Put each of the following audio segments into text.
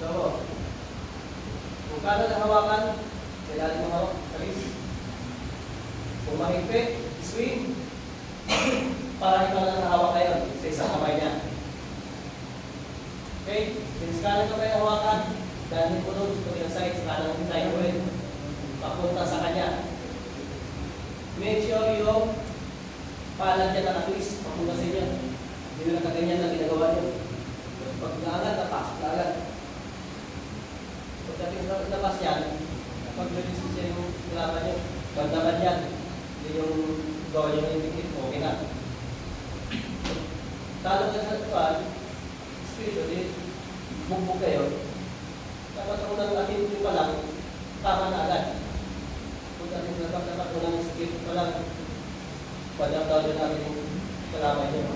So, kung kano na hawakan, kailangan mo hawak, talis. Kung mahigpit, swing. Para ikaw na nahawak kayo sa isang kamay niya. Okay? Since kano ka kayo hawakan, dahil mo doon sa kabilang side, sa kanang design mo rin. Papunta sa kanya. Make sure yung palad niya nakatwist, papunta sa inyo. Hindi na nakaganyan na ginagawa niyo. Pag naagad, napas, naagad. Pagdating sa labas yan, pag-release siya yung kailangan niyo, bandaman yan. Hindi yung gawa niyo yung dikit, okay na. Talo ka sa tuwan, spiritually, bugbog kayo. Dapat ako nang atin yung palang, tama na agad. Pagdating sa labas, dapat ako nang skip palang, padang-daw nyo namin yung kalaman niyo.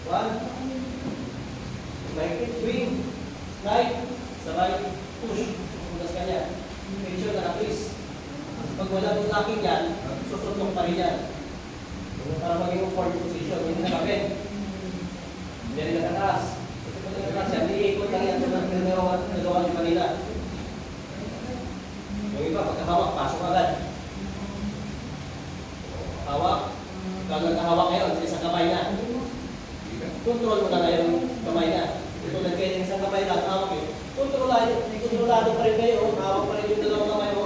1, make swing, slide, sabay, push, punas ka niya. Make sure na twist. Pag wala yung locking yan, susuntok pa rin yan. Para maging forward position, hindi na kapit. Hindi rin nakataas. Kasi kung nakataas yan, iikot lang yan tulad ng nagawa niyo kanina. Yung iba, pagkahawak, pasok agad. Hawak, kung nagkahawak ngayon, sa isang kamay na. Control mo na ngayon kamay na. Ito nagkaya ng isang kamay lang, hawak yun. Kontrolado pa rin kayo, hawak pa rin yung dalawang kamay mo.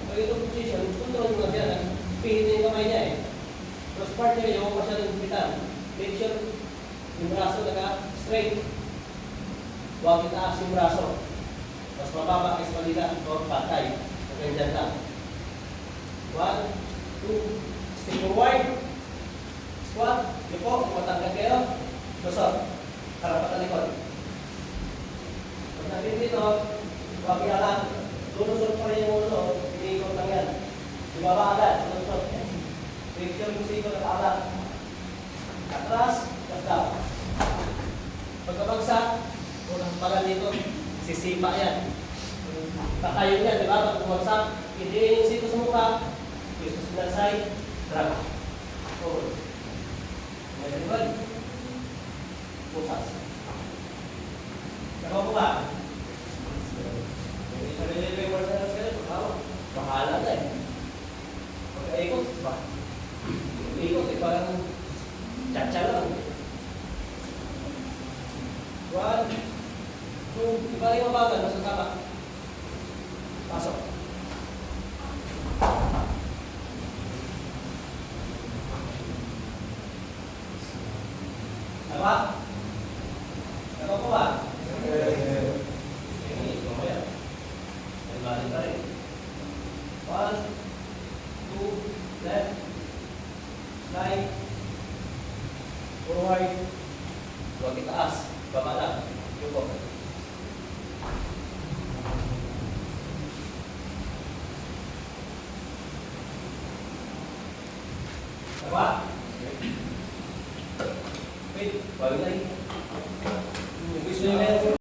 Pag itong position, control mo na siya. Pihit na yung kamay niya eh. Tapos part niya, yung masyadong pitan. Make sure yung braso naka-straight. Huwag itaas yung braso. Tapos mababa kay spalida o patay. Ganyan lang. 1, 2, stay forward. Squat, yuko, matanggal kayo. Lusot, harapan sa likod. Pag natin dito, huwag ialan. Lulusot pa rin yung ulo, iniikot lang yan. Ibaba agad, lulusot. Make sure yung sikot at alat. Atras, down. Pagkabagsak, unang pala dito, sisipa yan. Tatayo yan, di ba? Pag bumagsak, hindi yung sikot sa mukha. Twist sa side, drag. Forward. Very good. Pusas. Nagawa mo ba? Hindi sa relay work na lang sila. Bahala na eh. Pagka-ikot, ba? Ikot eh, parang tsa-tsa lang. 1, 2, iba rin mabagal, nasa tama. Pasok. Apa? Apa ko ba? Ini, mamaya. May balik pa rin. 1, 2, left. Slide. Forward. Huwag itaas. Baba lang. Yuko. Apa? Wait, balik lagi. Gusto nyo ngayon